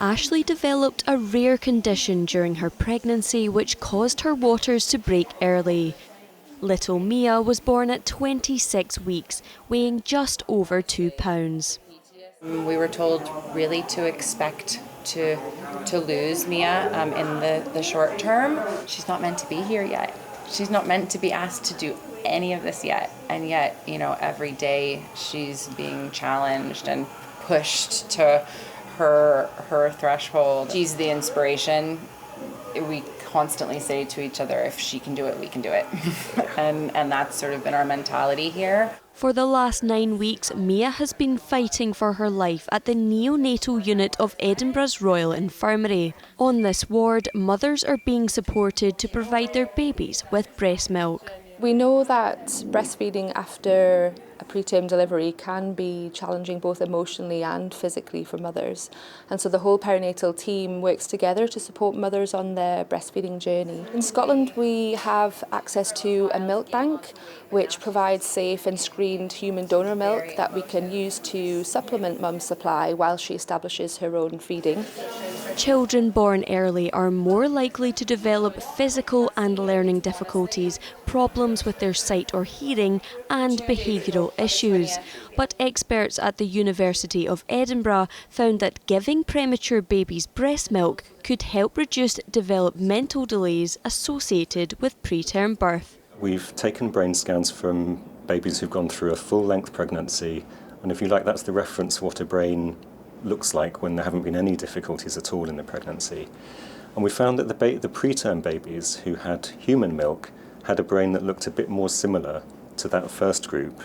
Ashley developed a rare condition during her pregnancy which caused her waters to break early. Little Mia was born at 26 weeks, weighing just over 2 pounds. We were told really to expect to lose Mia in the short term. She's not meant to be here yet. She's not meant to be asked to do any of this yet. And yet, every day she's being challenged and pushed to her threshold. She's the inspiration. We constantly say to each other, if she can do it, we can do it. and that's sort of been our mentality here. For the last 9 weeks, Mia has been fighting for her life at the neonatal unit of Edinburgh's Royal Infirmary. On this ward, mothers are being supported to provide their babies with breast milk. We know that breastfeeding after a preterm delivery can be challenging both emotionally and physically for mothers. And so the whole perinatal team works together to support mothers on their breastfeeding journey. In Scotland, we have access to a milk bank, which provides safe and screened human donor milk that we can use to supplement mum's supply while she establishes her own feeding. Children born early are more likely to develop physical and learning difficulties, problems with their sight or hearing, and behavioural issues. But experts at the University of Edinburgh found that giving premature babies breast milk could help reduce developmental delays associated with preterm birth. We've taken brain scans from babies who've gone through a full-length pregnancy, and if you like, that's the reference for what a brain looks like when there haven't been any difficulties at all in the pregnancy. And we found that the preterm babies who had human milk had a brain that looked a bit more similar to that first group,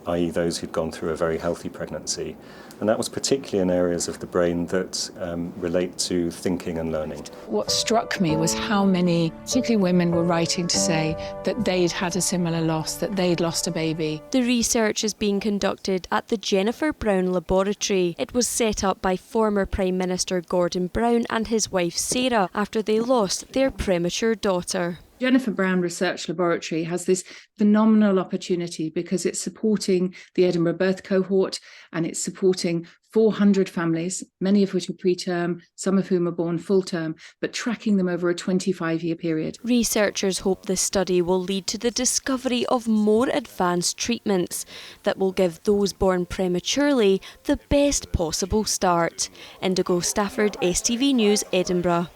i.e. those who'd gone through a very healthy pregnancy. And that was particularly in areas of the brain that relate to thinking and learning. What struck me was how many, particularly women, were writing to say that they'd had a similar loss, that they'd lost a baby. The research is being conducted at the Jennifer Brown Laboratory. It was set up by former Prime Minister Gordon Brown and his wife Sarah after they lost their premature daughter. Jennifer Brown Research Laboratory has this phenomenal opportunity because it's supporting the Edinburgh birth cohort and it's supporting 400 families, many of which are preterm, some of whom are born full term, but tracking them over a 25-year period. Researchers hope this study will lead to the discovery of more advanced treatments that will give those born prematurely the best possible start. Indigo Stafford, STV News, Edinburgh.